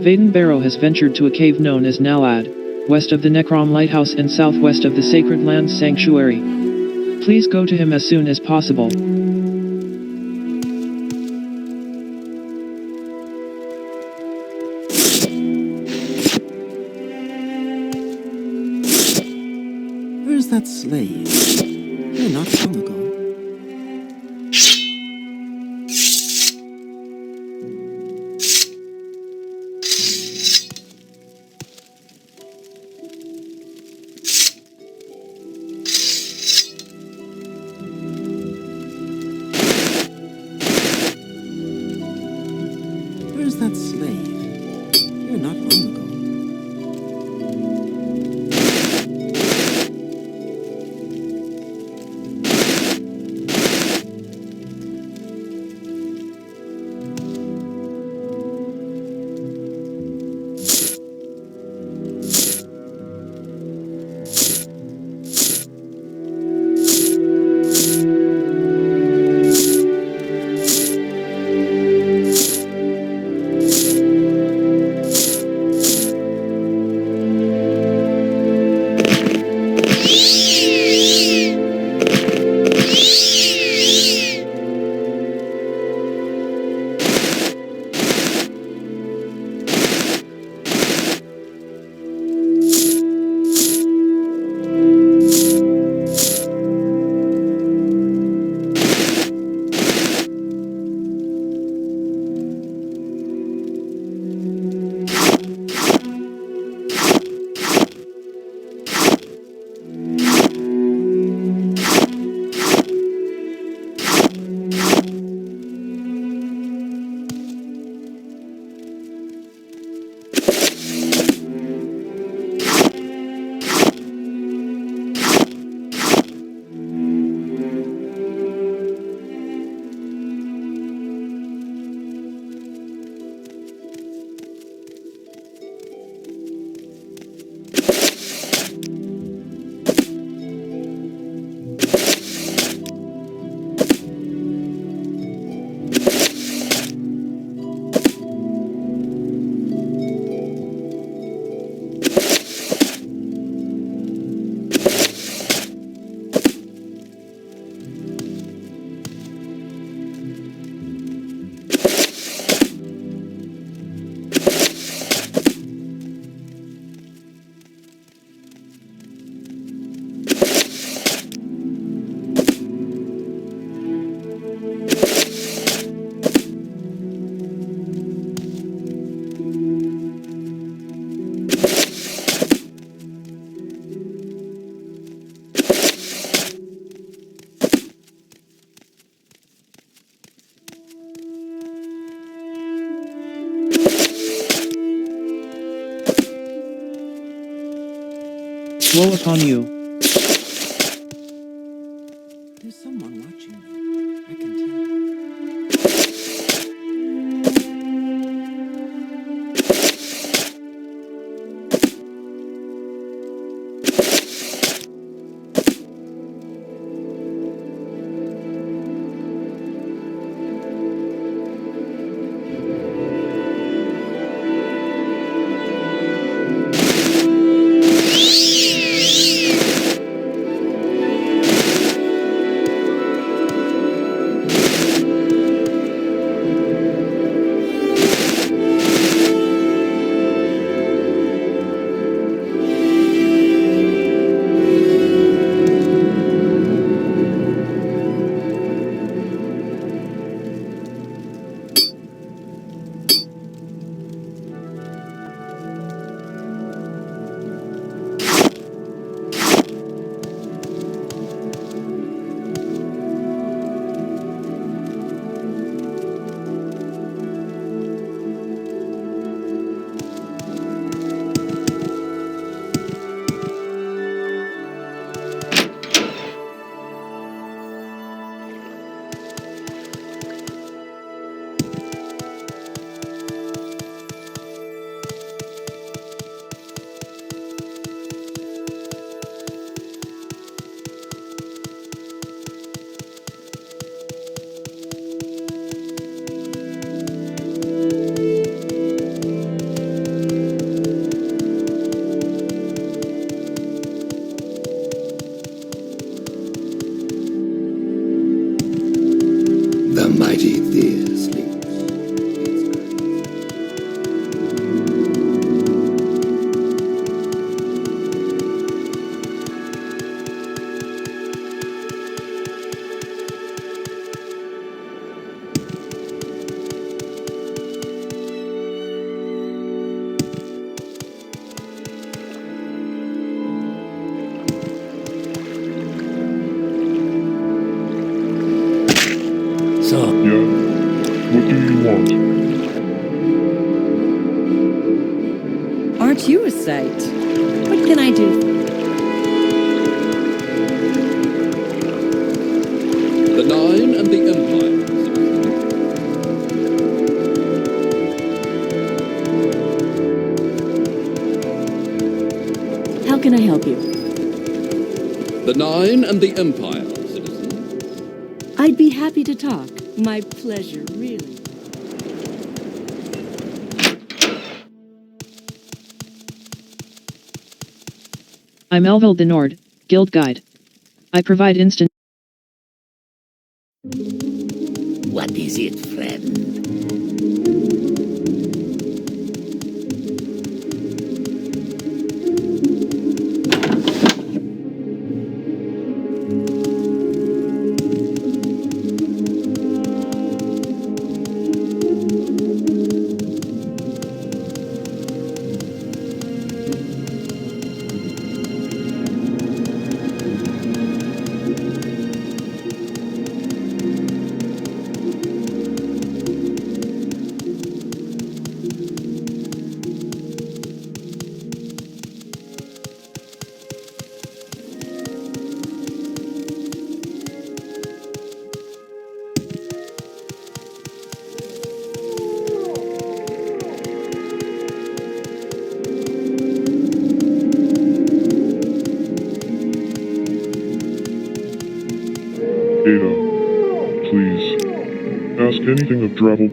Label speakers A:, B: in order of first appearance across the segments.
A: Vaden Barrow has ventured to a cave known as Nalad, west of the Necrom Lighthouse and southwest of the Sacred Lands Sanctuary. Please go to him as soon as possible.
B: Where's that slave? Here not long ago. Where's that slave? Here not long ago.
A: Woe upon you.
B: There's someone watching me. I can tell.
C: want?
D: Aren't you a sight? What can I do for you?
E: The Nine and the Empire.
D: How can I help you?
E: The Nine and the Empire, citizen.
D: I'd be happy to talk. My pleasure, really.
A: I'm Elvil the Nord, Guild Guide. I provide instant.
F: What is it, friend?
C: Ada, please. Ask anything of Dravel.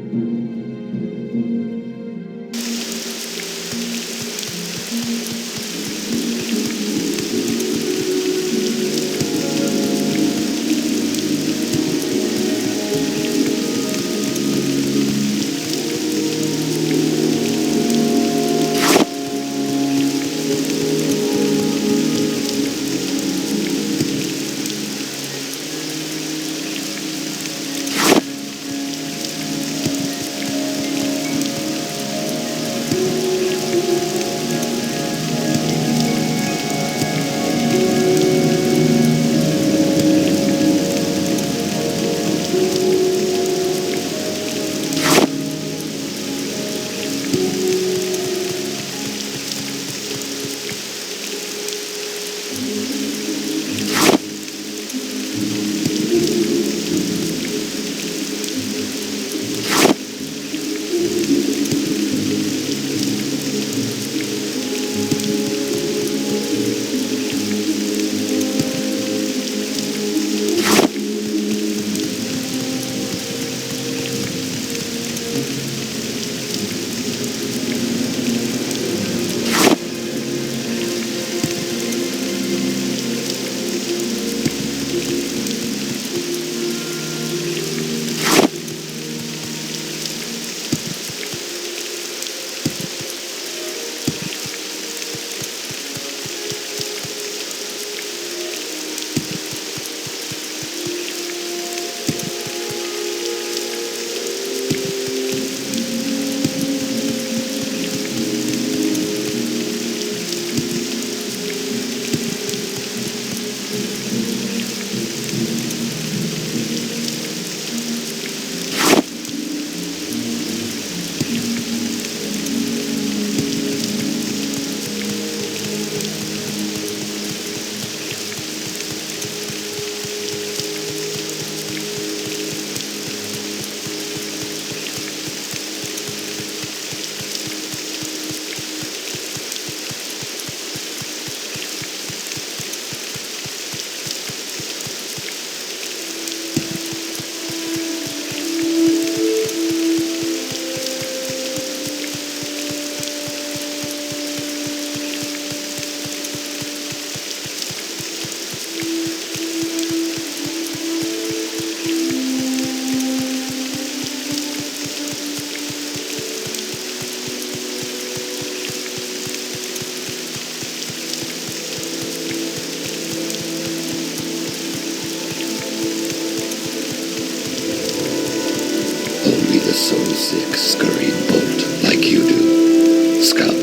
G: soul-sick, scurrying bolt like you do, Scout.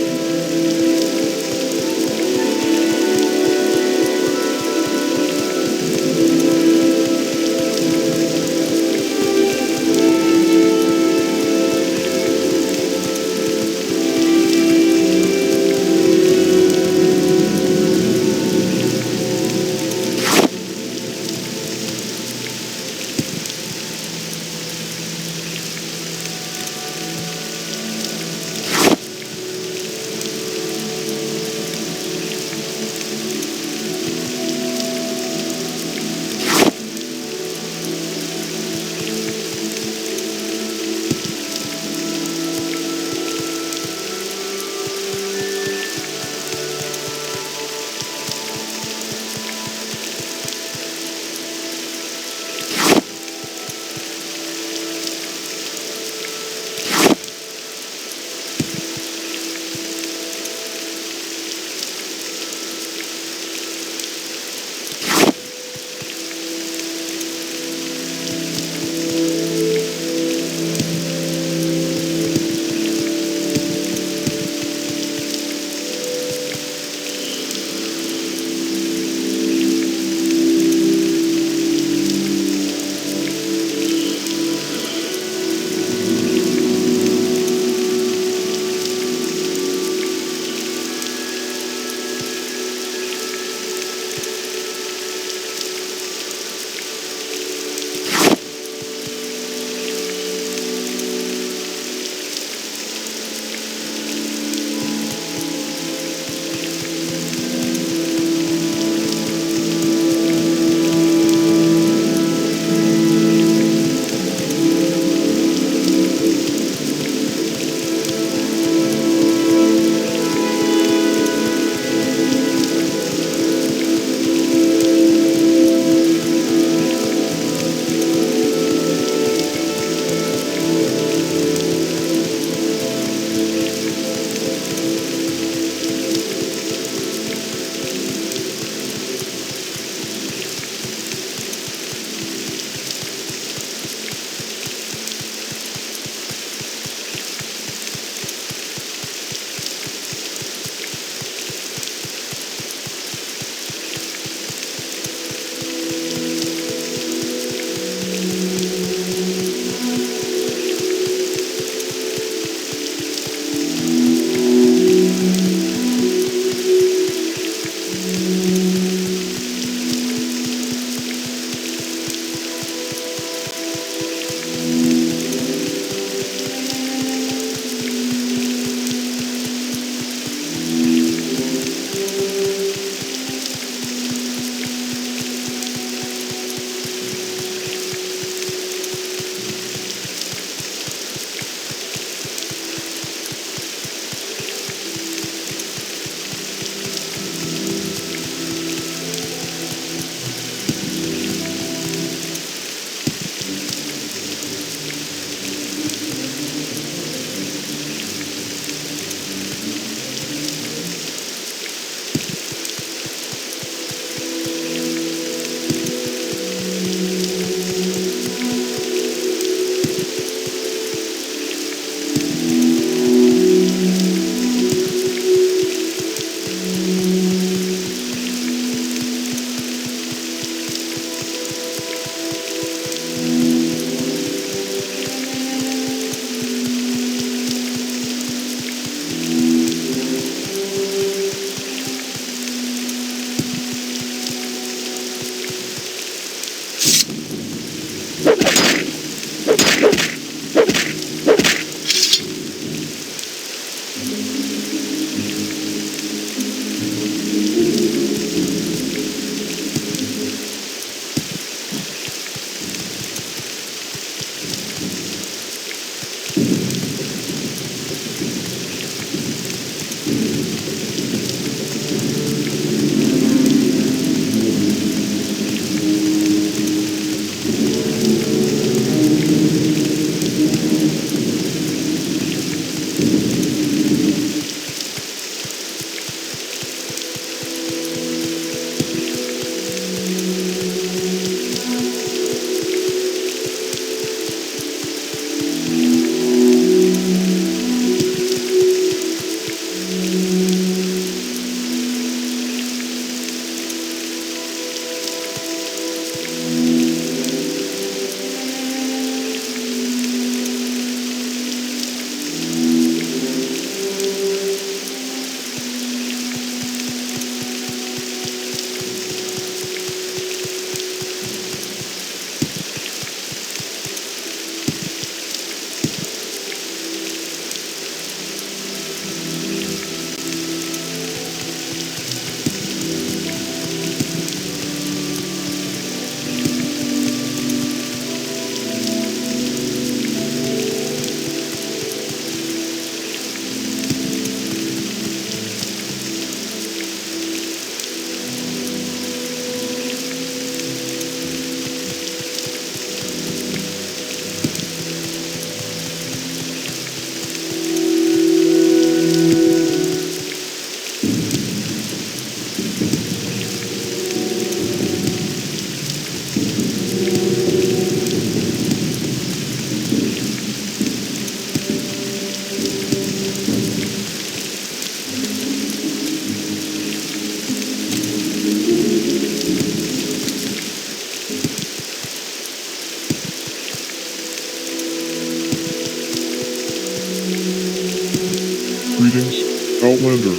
C: Greetings, Outlander.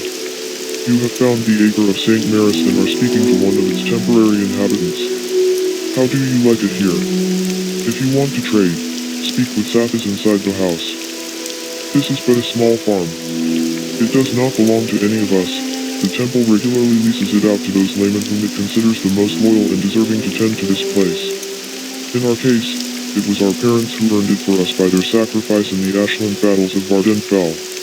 C: You have found the Acre of St. Maris and are speaking to one of its temporary inhabitants. How do you like it here? If you want to trade, speak with Sathis inside the house. This is but a small farm. It does not belong to any of us. The temple regularly leases it out to those laymen whom it considers the most loyal and deserving to tend to this place. In our case, it was our parents who earned it for us by their sacrifice in the Ashland battles of Vardenfell.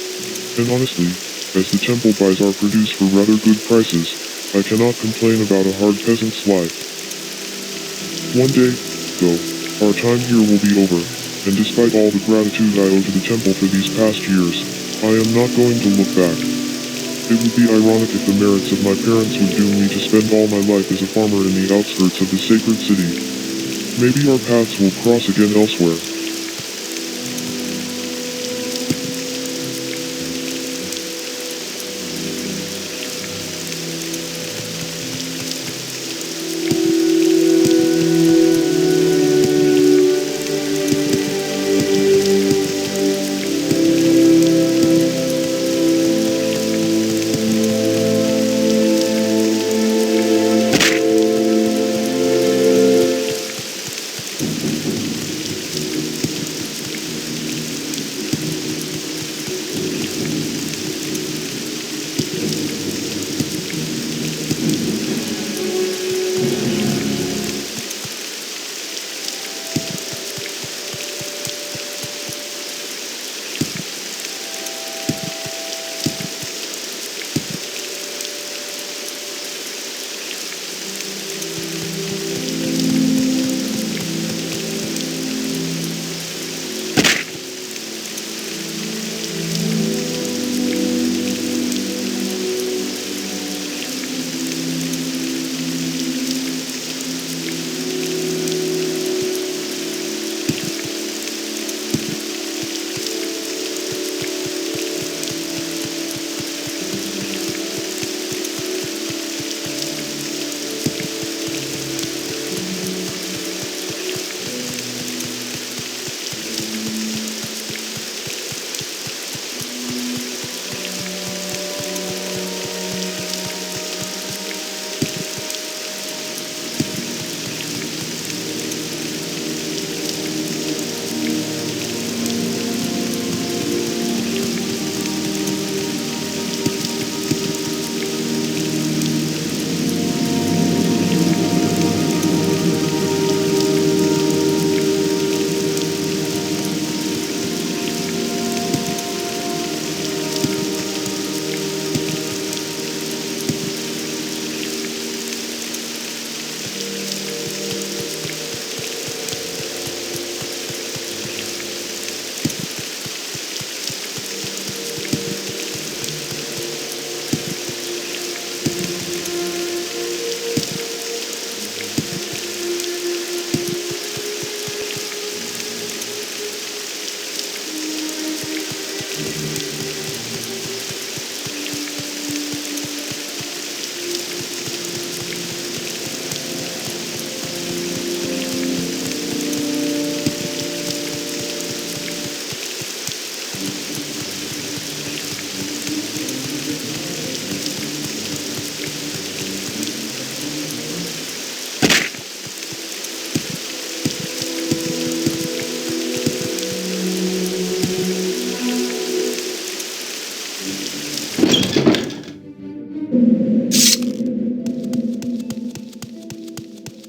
C: And honestly, as the temple buys our produce for rather good prices, I cannot complain about a hard peasant's life. One day, though, our time here will be over, and despite all the gratitude I owe to the temple for these past years, I am not going to look back. It would be ironic if the merits of my parents would doom me to spend all my life as a farmer in the outskirts of the sacred city. Maybe our paths will cross again elsewhere.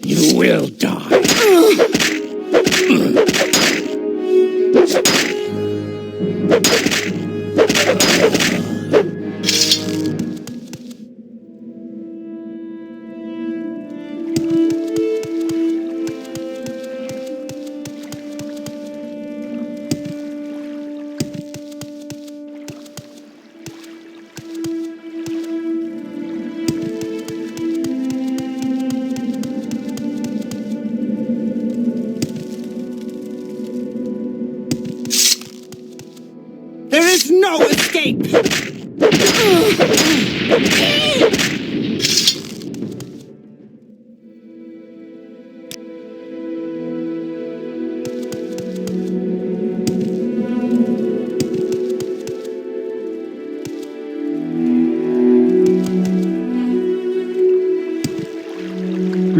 F: You will die.
B: There is no escape!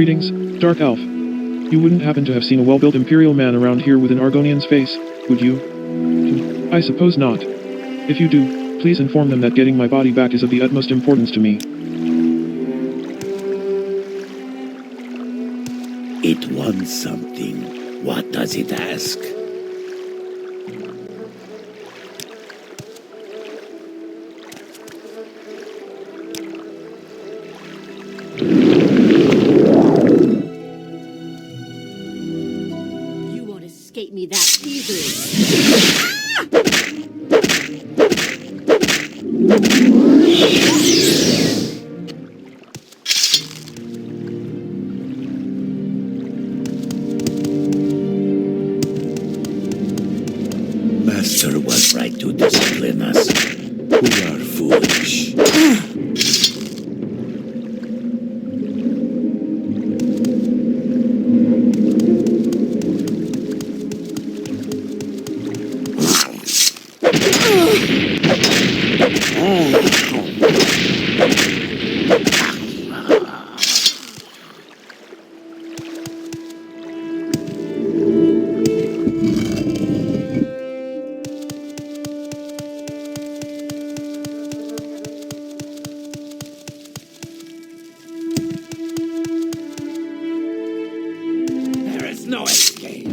A: Greetings, Dark Elf. You wouldn't happen to have seen a well-built Imperial man around here with an Argonian's face, would you? I suppose not. If you do, please inform them that getting my body back is of the utmost importance to me.
F: It wants something. What does it ask?
D: You won't escape me that easily.
F: Master was right to discipline us. We are foolish. There is no escape.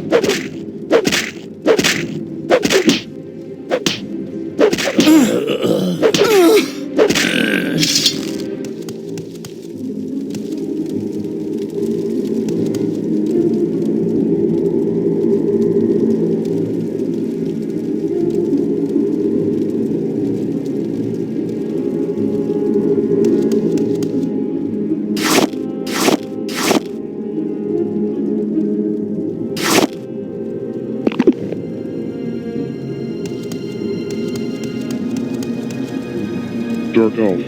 C: Dark Elf,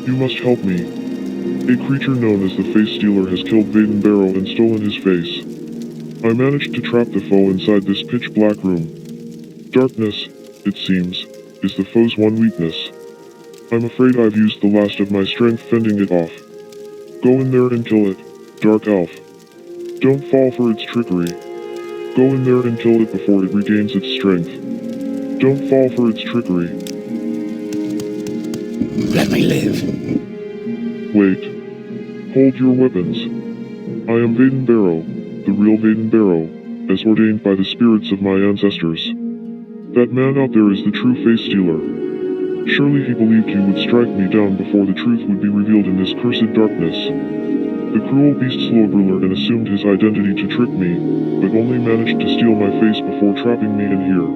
C: you must help me. A creature known as the Face Stealer has killed Vaden Barrow and stolen his face. I managed to trap the foe inside this pitch-black room. Darkness, it seems, is the foe's one weakness. I'm afraid I've used the last of my strength fending it off. Go in there and kill it, Dark Elf. Don't fall for its trickery. Go in there and kill it before it regains its strength. Don't fall for its trickery.
F: Let me live.
C: Wait. Hold your weapons. I am Vaden Barrow, the real Vaden Barrow, as ordained by the spirits of my ancestors. That man out there is the true Face Stealer. Surely he believed you would strike me down before the truth would be revealed in this cursed darkness. The cruel beast slowed ruler and assumed his identity to trick me, but only managed to steal my face before trapping me in here.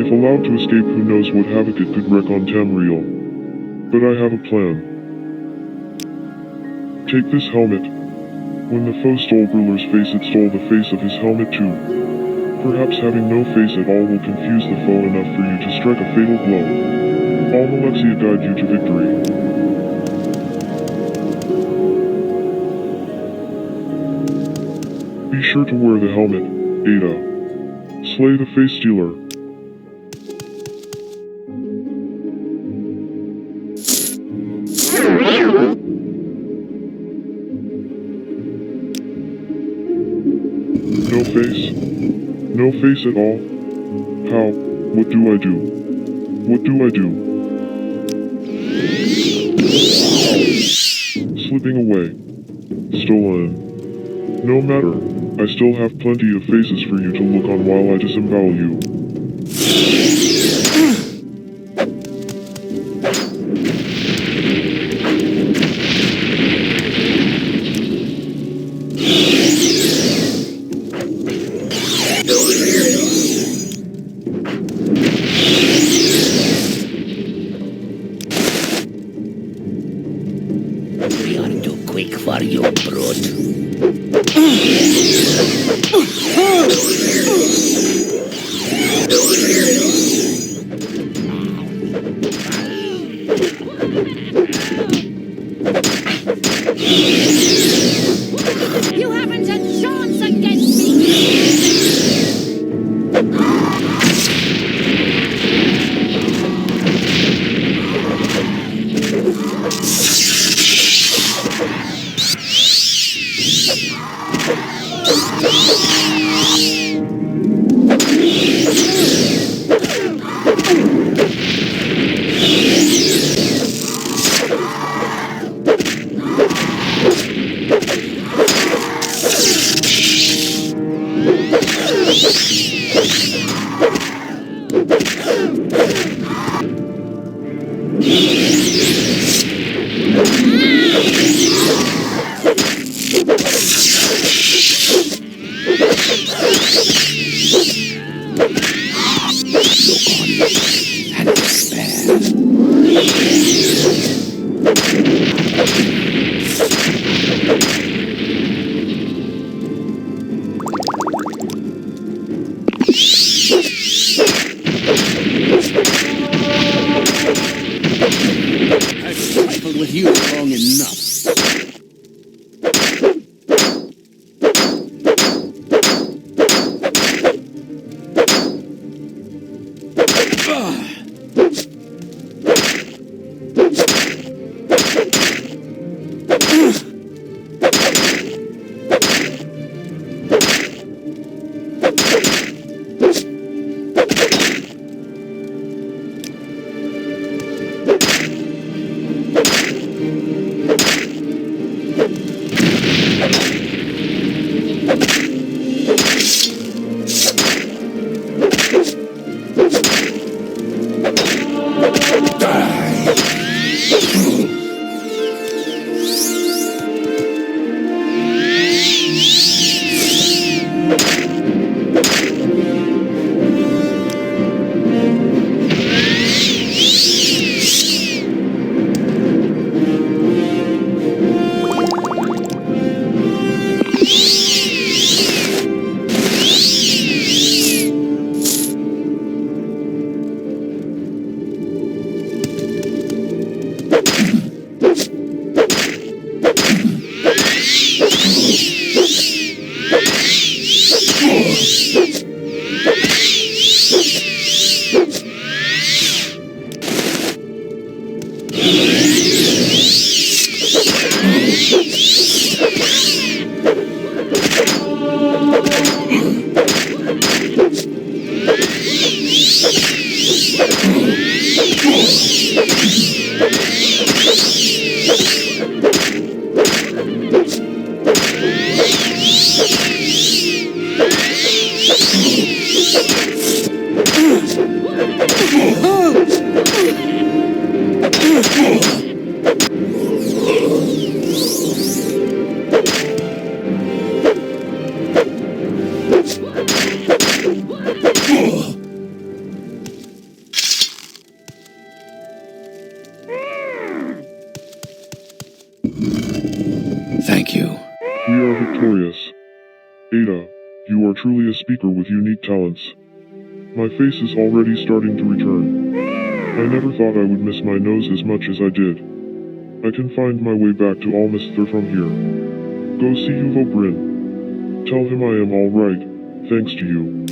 C: If allowed to escape, who knows what havoc it could wreak on Tamriel. But I have a plan. Take this helmet. When the foe stole Ruler's face, it stole the face of his helmet too. Perhaps having no face at all will confuse the foe enough for you to strike a fatal blow. Olmu Llendu guide you to victory. Be sure to wear the helmet, Ada. Slay the Face Stealer. No face? No face at all? How? What do I do? What do I do? Slipping away. Stolen. No matter, I still have plenty of faces for you to look on while I disembowel you.
F: We are too quick for you, brute.
D: You haven't a chance against me!
E: you long enough.
F: Thank you.
C: We are victorious. Ada, you are truly a speaker with unique talents. My face is already starting to return. I never thought I would miss my nose as much as I did. I can find my way back to Almisther from here. Go see Uvo Bryn. Tell him I am alright, thanks to you.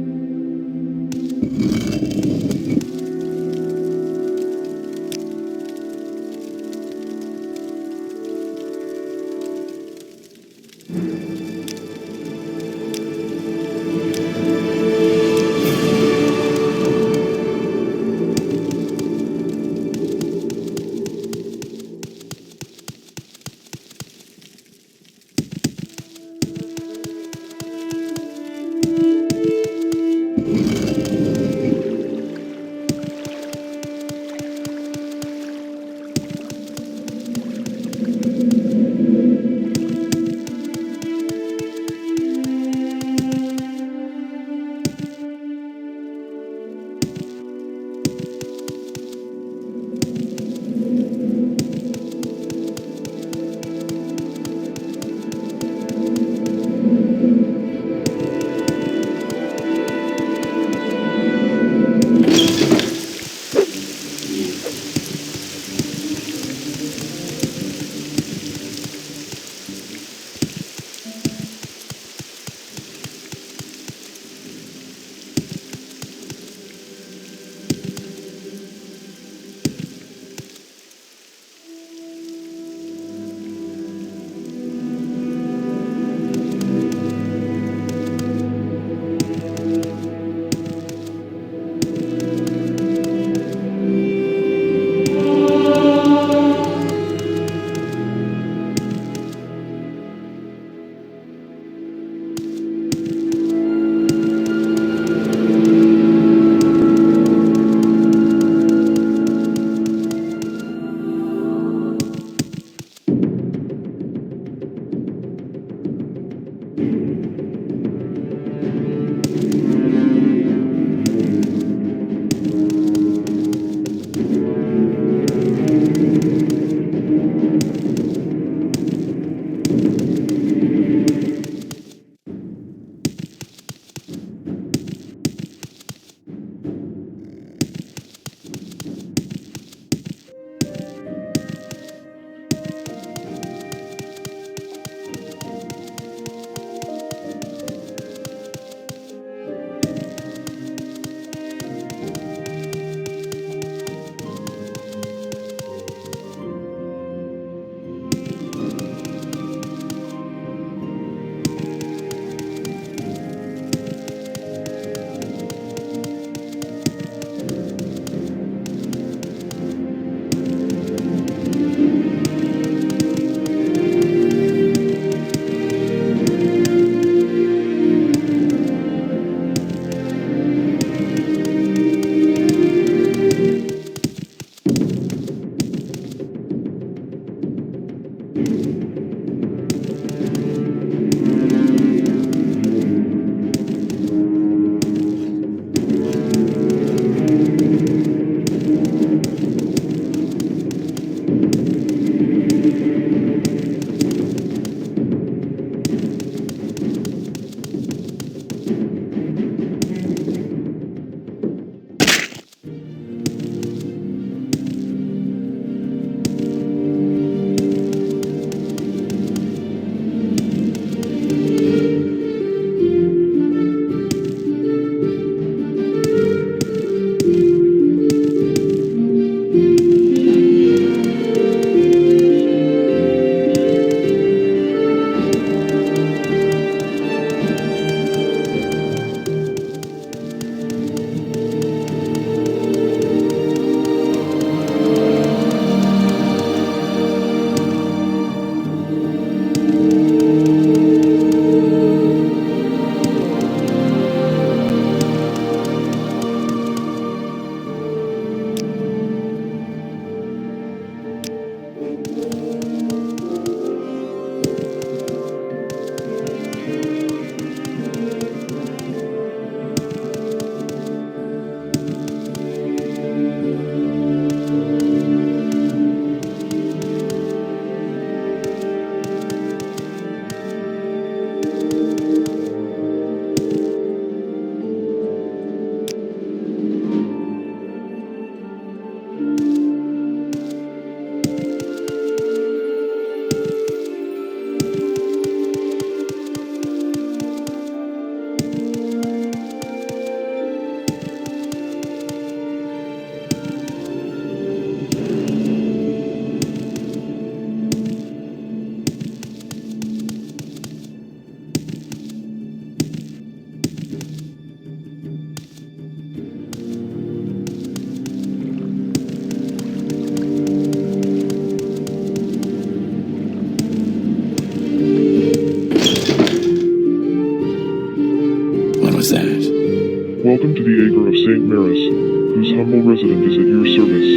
C: resident is at your service.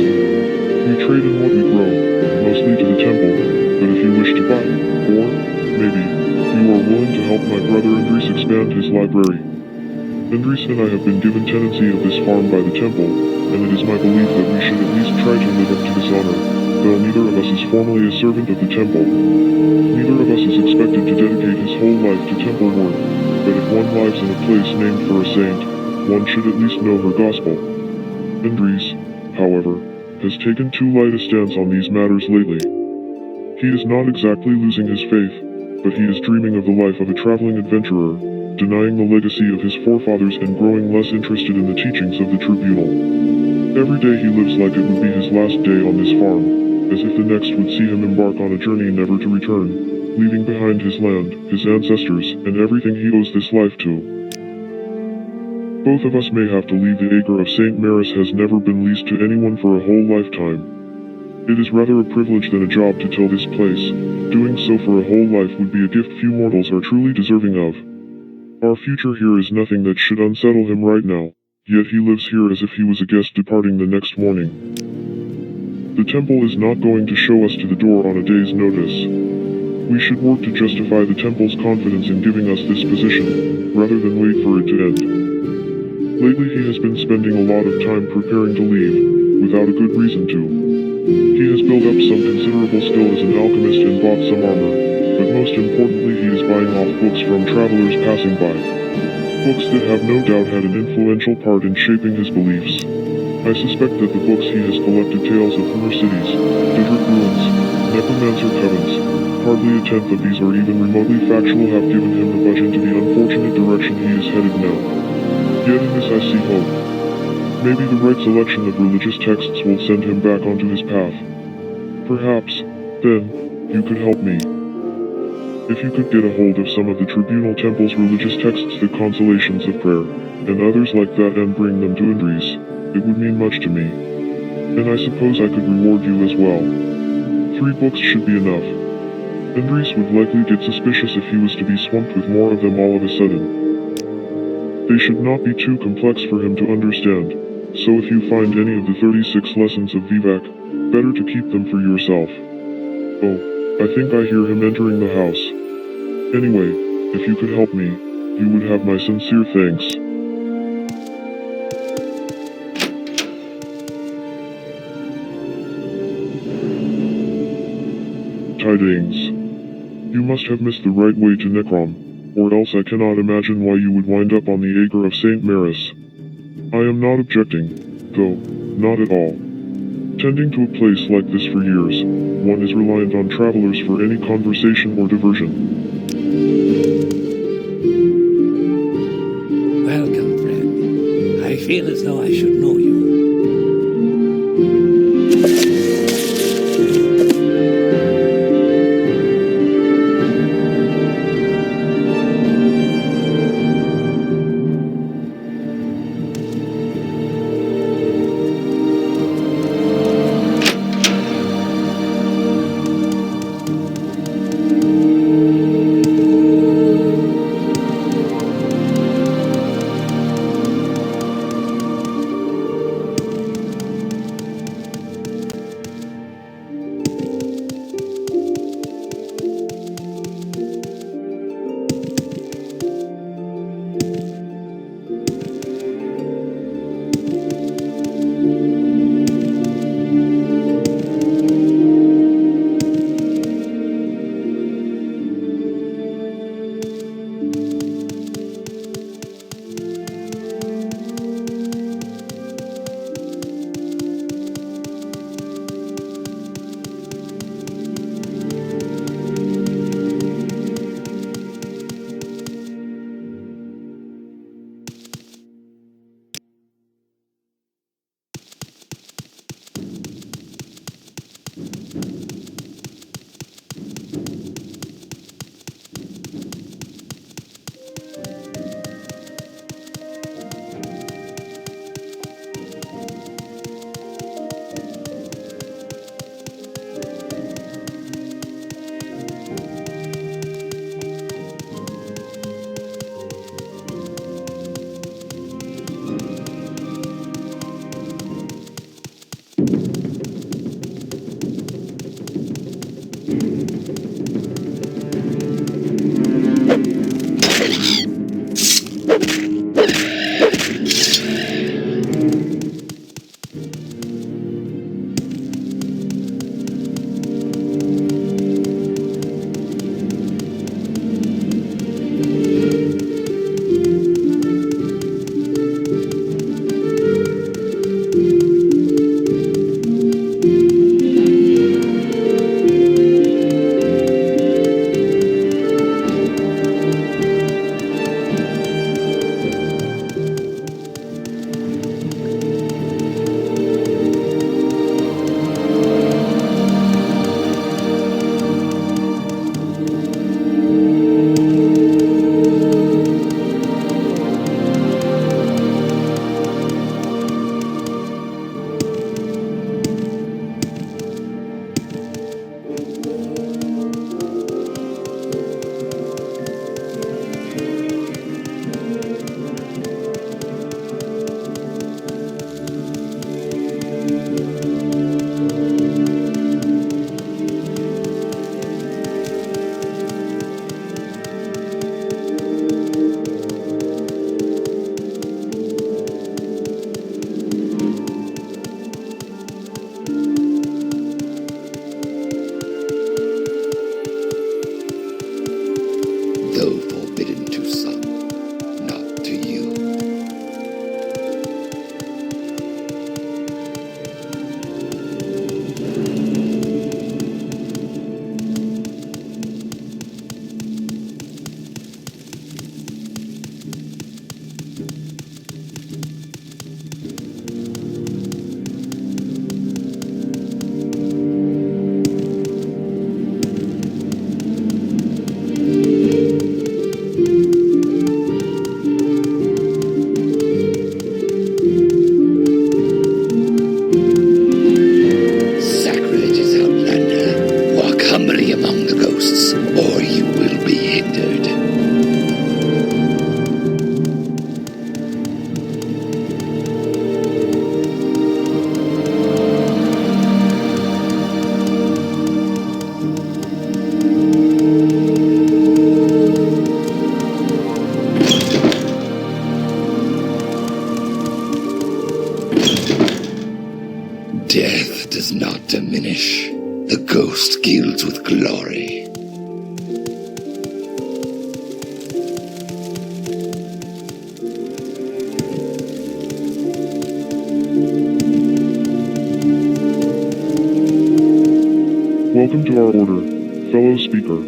C: We trade in what we grow, mostly to the temple, but if you wish to buy, or, maybe, you are willing to help my brother Andres expand his library. Andres and I have been given tenancy of this farm by the temple, and it is my belief that we should at least try to live up to this honor, though neither of us is formally a servant of the temple. Neither of us is expected to dedicate his whole life to temple work, but if one lives in a place named for a saint, one should at least know her gospel. Andres, however, has taken too light a stance on these matters lately. He is not exactly losing his faith, but he is dreaming of the life of a traveling adventurer, denying the legacy of his forefathers and growing less interested in the teachings of the tribunal. Every day he lives like it would be his last day on this farm, as if the next would see him embark on a journey never to return, leaving behind his land, his ancestors, and everything he owes this life to. Both of us may have to leave the acre of St. Maris has never been leased to anyone for a whole lifetime. It is rather a privilege than a job to till this place. Doing so for a whole life would be a gift few mortals are truly deserving of. Our future here is nothing that should unsettle him right now, yet he lives here as if he was a guest departing the next morning. The temple is not going to show us to the door on a day's notice. We should work to justify the temple's confidence in giving us this position, rather than wait for it to end. Lately he has been spending a lot of time preparing to leave, without a good reason to. He has built up some considerable skill as an alchemist and bought some armor, but most importantly he is buying off books from travelers passing by. Books that have no doubt had an influential part in shaping his beliefs. I suspect that the books he has collected tales of former cities, Didrik ruins, necromancer covens. Hardly a tenth of these are even remotely factual have given him the budge into the unfortunate direction he is headed now. Yet in this I see hope. Maybe the right selection of religious texts will send him back onto his path. Perhaps, then, you could help me. If you could get a hold of some of the Tribunal Temple's religious texts, the Consolations of Prayer, and others like that and bring them to Andres, it would mean much to me. And I suppose I could reward you as well. 3 books should be enough. Andres would likely get suspicious if he was to be swamped with more of them all of a sudden. They should not be too complex for him to understand, so if you find any of the 36 lessons of Vivek, better to keep them for yourself. Oh, I think I hear him entering the house. Anyway, if you could help me, you would have my sincere thanks. Tidings. You must have missed the right way to Necrom, or else I cannot imagine why you would wind up on the acre of St. Maris. I am not objecting, though, not at all. Tending to a place like this for years, one is reliant on travelers for any conversation or diversion.
F: Welcome, friend. I feel as though I should know you.
G: Though forbidden to some, not to you. Sacrilegious outlander, walk humbly among the ghosts, or you will be hindered. Death does not diminish. The ghost gilds with glory.
C: Welcome to our order, fellow speaker.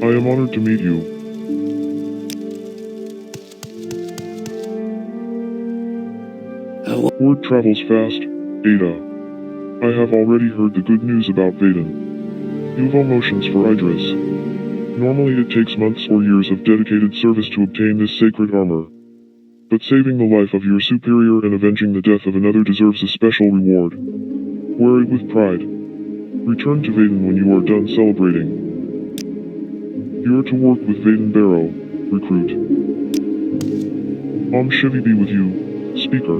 C: I am honored to meet you. Word travels fast, Ada. I have already heard the good news about Vaden. You've all motions for Idris. Normally it takes months or years of dedicated service to obtain this sacred armor. But saving the life of your superior and avenging the death of another deserves a special reward. Wear it with pride. Return to Vaden when you are done celebrating. You are to work with Vaden Barrow, recruit. Shivi be with you, speaker.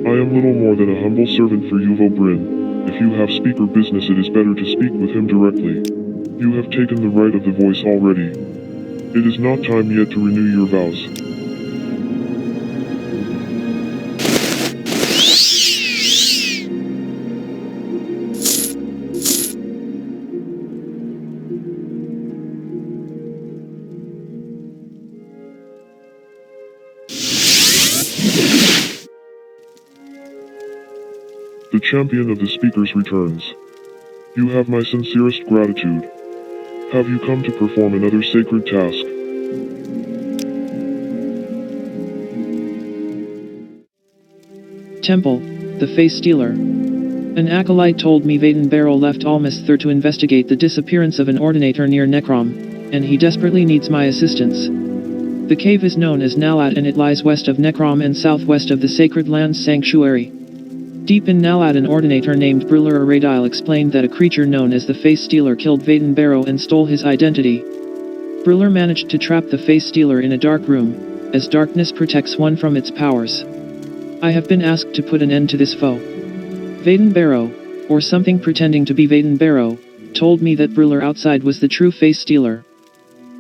C: I am little more than a humble servant for Yuval Bryn. If you have speaker business, it is better to speak with him directly. You have taken the right of the voice already. It is not time yet to renew your vows. The champion of the speakers returns. You have my sincerest gratitude. Have you come to perform another sacred task?
H: Temple, the Face Stealer. An acolyte told me Vaden Barrow left Almasther to investigate the disappearance of an ordinator near Necrom, and he desperately needs my assistance. The cave is known as Nalad and it lies west of Necrom and southwest of the Sacred Lands Sanctuary. Deep in Nalad, an ordinator named Briller Aradile explained that a creature known as the Face Stealer killed Vaden Barrow and stole his identity. Briller managed to trap the Face Stealer in a dark room, as darkness protects one from its powers. I have been asked to put an end to this foe. Vaden Barrow, or something pretending to be Vaden Barrow, told me that Briller outside was the true Face Stealer.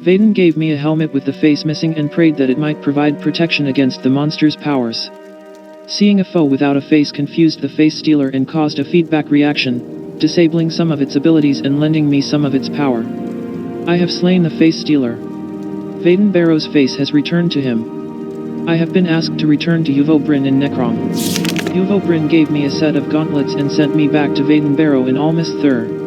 H: Vaden gave me a helmet with the face missing and prayed that it might provide protection against the monster's powers. Seeing a foe without a face confused the Face Stealer and caused a feedback reaction, disabling some of its abilities and lending me some of its power. I have slain the Face Stealer. Vaden Barrow's face has returned to him. I have been asked to return to Yuval Bryn in Necrom. Yuval Bryn gave me a set of gauntlets and sent me back to Vaden Barrow in Almasther.